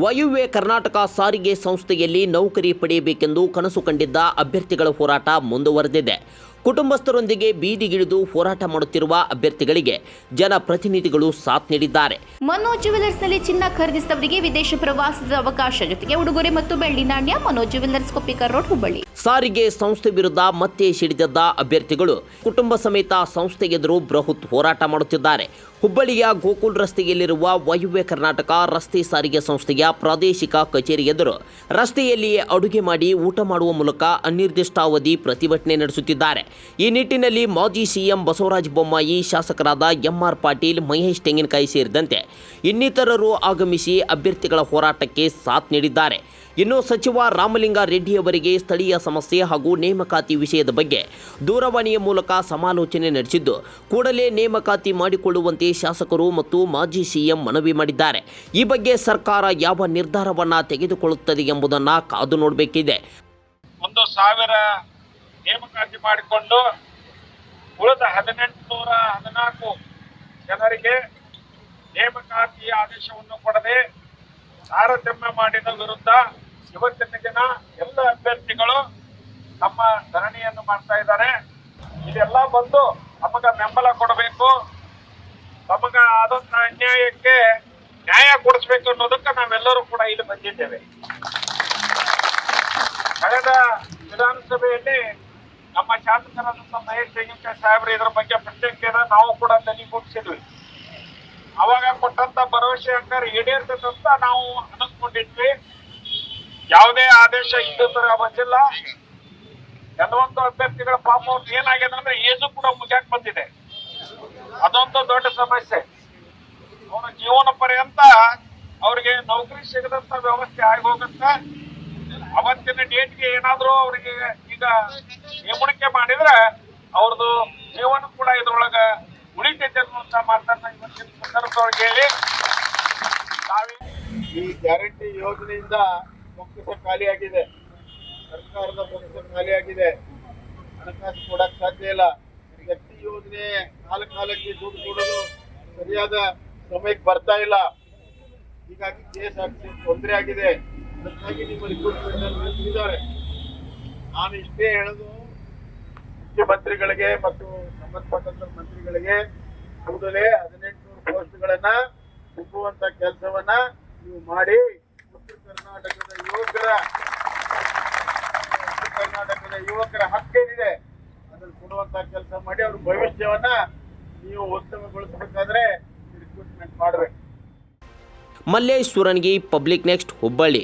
ವಾಯುವ್ಯ ಕರ್ನಾಟಕ ಸಾರಿಗೆ ಸಂಸ್ಥೆಯಲ್ಲಿ ನೌಕರಿ ಪಡೆಯಬೇಕೆಂದು ಕನಸು ಕಂಡಿದ್ದ ಅಭ್ಯರ್ಥಿಗಳ ಹೋರಾಟ ಮುಂದುವರೆದಿದೆ. ಕುಟುಂಬಸ್ಥರೊಂದಿಗೆ ಬೀದಿಗಿಳಿದು ಹೋರಾಟ ಮಾಡುತ್ತಿರುವ ಅಭ್ಯರ್ಥಿಗಳಿಗೆ ಜನಪ್ರತಿನಿಧಿಗಳು ಸಾಥ್ ನೀಡಿದ್ದಾರೆ. ಮನೋಜ್ ಜ್ಯುವೆಲರ್ಸ್ನಲ್ಲಿ ಚಿನ್ನ ಖರೀದಿಸಿದವರಿಗೆ ವಿದೇಶ ಪ್ರವಾಸದ ಅವಕಾಶ, ಜೊತೆಗೆ ಉಡುಗೊರೆ ಮತ್ತು ಬೆಳ್ಳಿ ನಾಣ್ಯ. Manoj jewellers, Koppikar road, Hubballi. ಸಾರಿಗೆ ಸಂಸ್ಥೆ ವಿರುದ್ಧ ಮತ್ತೆ ಸಿಡಿದದ್ದ ಅಭ್ಯರ್ಥಿಗಳು ಕುಟುಂಬ ಸಮೇತ ಸಂಸ್ಥೆ ಎದುರು ಬೃಹತ್ ಹೋರಾಟ ಮಾಡುತ್ತಿದ್ದಾರೆ. ಹುಬ್ಬಳ್ಳಿಯ ಗೋಕುಲ್ ರಸ್ತೆಯಲ್ಲಿರುವ ವಾಯುವ್ಯ ಕರ್ನಾಟಕ ರಸ್ತೆ ಸಾರಿಗೆ ಸಂಸ್ಥೆಯ ಪ್ರಾದೇಶಿಕ ಕಚೇರಿ ಎದುರು ರಸ್ತೆಯಲ್ಲಿಯೇ ಅಡುಗೆ ಮಾಡಿ ಊಟ ಮಾಡುವ ಮೂಲಕ ಅನಿರ್ದಿಷ್ಟಾವಧಿ ಪ್ರತಿಭಟನೆ ನಡೆಸುತ್ತಿದ್ದಾರೆ. ಈ ನಿಟ್ಟಿನಲ್ಲಿ ಮಾಜಿ ಸಿಎಂ ಬಸವರಾಜ ಬೊಮ್ಮಾಯಿ, ಶಾಸಕರಾದ ಎಂಆರ್ ಪಾಟೀಲ್, ಮಹೇಶ್ ತೆಂಗಿನಕಾಯಿ ಸೇರಿದಂತೆ ಇನ್ನಿತರರು ಆಗಮಿಸಿ ಅಭ್ಯರ್ಥಿಗಳ ಹೋರಾಟಕ್ಕೆ ಸಾಥ್ ನೀಡಿದ್ದಾರೆ. ಇನ್ನು ಸಚಿವ ರಾಮಲಿಂಗ ರೆಡ್ಡಿ ಅವರಿಗೆ ಸ್ಥಳೀಯ ಸಮಸ್ಯೆ ಹಾಗೂ ನೇಮಕಾತಿ ವಿಷಯದ ಬಗ್ಗೆ ದೂರವಾಣಿಯ ಮೂಲಕ ಸಮಾಲೋಚನೆ ನಡೆಸಿದ್ದು, ಕೂಡಲೇ ನೇಮಕಾತಿ ಮಾಡಿಕೊಳ್ಳುವಂತೆ ಶಾಸಕರು ಮತ್ತು ಮಾಜಿ ಸಿಎಂ ಮನವಿ ಮಾಡಿದ್ದಾರೆ. ಈ ಬಗ್ಗೆ ಸರ್ಕಾರ ಯಾವ ನಿರ್ಧಾರವನ್ನು ತೆಗೆದುಕೊಳ್ಳುತ್ತದೆ ಎಂಬುದನ್ನು ಕಾದು ನೋಡಬೇಕಿದೆ. 1,000 ನೇಮಕಾತಿ ಮಾಡಿಕೊಂಡು ಉಳಿದ 1814 ಜನರಿಗೆ ನೇಮಕಾತಿ ಆದೇಶವನ್ನು ಕೊಡದೆ ತಾರತಮ್ಯ ಮಾಡಿದ ವಿರುದ್ಧ ಇವತ್ತಿನ ದಿನ ಎಲ್ಲ ಅಭ್ಯರ್ಥಿಗಳು ನಮ್ಮ ಧರಣಿಯನ್ನು ಮಾಡ್ತಾ ಇದ್ದಾರೆ. ಇದೆಲ್ಲ ಬಂದು ನಮಗ ಬೆಂಬಲ ಕೊಡಬೇಕು, ನಮಗ ಆದಂತ ಅನ್ಯಾಯಕ್ಕೆ ನ್ಯಾಯ ಕೊಡಿಸ್ಬೇಕು ಅನ್ನೋದಕ್ಕೆ ನಾವೆಲ್ಲರೂ ಕೂಡ ಇಲ್ಲಿ ಬಂದಿದ್ದೇವೆ. ಕಳೆದ ವಿಧಾನಸಭೆಯಲ್ಲಿ ನಮ್ಮ ಶಾಸಕರಾದಂತ ಮಹೇಶ್ ತೆಂಗಿನಕಾಯಿ ಸಾಹೇಬ್ರು ಇದರ ಬಗ್ಗೆ ಪ್ರತ್ಯೇಕ ನಾವು ಕೂಡ ತನಿಖೆಗೊಳಿಸಿದ್ವಿ. ಅವಾಗ ಕೊಟ್ಟಂತ ಭರವಸೆ ಹಂಗಾರೆ ಈಡೇರ್ತದಂತ ನಾವು ಅನಿಸ್ಕೊಂಡಿದ್ವಿ. ಯಾವುದೇ ಆದೇಶ ಇದ್ದು ತರ ಬಂದಿಲ್ಲ. ಕೆಲವೊಂದು ಅಭ್ಯರ್ಥಿಗಳ ಪಾಪ ಅವ್ರು ಏನಾಗಿದೆ ಅಂದ್ರೆ ಏಜು ಕೂಡ ಮುಗ್ಯಾಕ್ ಬಂದಿದೆ. ಅದೊಂದು ದೊಡ್ಡ ಸಮಸ್ಯೆ. ಅವರ ಜೀವನ ಪರ್ಯಂತ ಅವ್ರಿಗೆ ನೌಕರಿ ಸಿಗದಂತ ವ್ಯವಸ್ಥೆ ಆಗಿ ಹೋಗಂತ. ಅವತ್ತಿನ ಡೇಟ್ಗೆ ಏನಾದ್ರು ಅವ್ರಿಗೆ ಈಗ ನೇಮಣಿಕೆ ಮಾಡಿದ್ರೆ ಅವ್ರದ್ದು ಜೀವನ ಕೂಡ ಇದ್ರೊಳಗ ಉಳಿತೈತೆ ಅಂತ ಮಾತನ್ನ ಇವತ್ತಿನ ಸಂದರ್ಭದೊಳಗೆ ಹೇಳಿ, ಈ ಗ್ಯಾರಂಟಿ ಯೋಜನೆಯಿಂದ ಬೊಕ್ಕಸ ಖಾಲಿಯಾಗಿದೆ, ಸರ್ಕಾರದ ಬೊಕ್ಕಸ ಖಾಲಿಯಾಗಿದೆ, ಹಣಕಾಸು ಕೊಡಕ್ ಸಾಧ್ಯ ಇಲ್ಲ. ಶಕ್ತಿ ಯೋಜನೆ ಕಾಲಕ್ಕೆ ದುಡ್ಡು ಕೊಡೋದು ಸರಿಯಾದ ಸಮಯಕ್ಕೆ ಬರ್ತಾ ಇಲ್ಲ. ಹೀಗಾಗಿ KSRTC ತೊಂದರೆ ಆಗಿದೆ. ಅದಕ್ಕಾಗಿ ನಿಮ್ಮ ರಿಕ್ರೂಟ್ಮೆಂಟ್ ಇದ್ದಾರೆ. ನಾನು ಇಷ್ಟೇ ಹೇಳೋದು, ಮುಖ್ಯಮಂತ್ರಿಗಳಿಗೆ ಮತ್ತು ಸಂಬಂಧಪಟ್ಟಂತ ಮಂತ್ರಿಗಳಿಗೆ ಕೂಡಲೇ 1800 ಪೋಸ್ಟ್ಗಳನ್ನ ತುಂಬುವಂತ ಕೆಲಸವನ್ನ ನೀವು ಮಾಡಿ. ಉತ್ತರ ಕರ್ನಾಟಕದ ಯುವಕರ ಹಕ್ಕೇನಿದೆ ಅದನ್ನು ಕೊಡುವಂತ ಕೆಲಸ ಮಾಡಿ ಅವ್ರ ಭವಿಷ್ಯವನ್ನ ನೀವು ಉತ್ತಮಗೊಳಿಸಬೇಕಾದ್ರೆ ರಿಕ್ರೂಟ್ಮೆಂಟ್ ಮಾಡಬೇಕು. Mallesh Surangi, public next, Hubballi.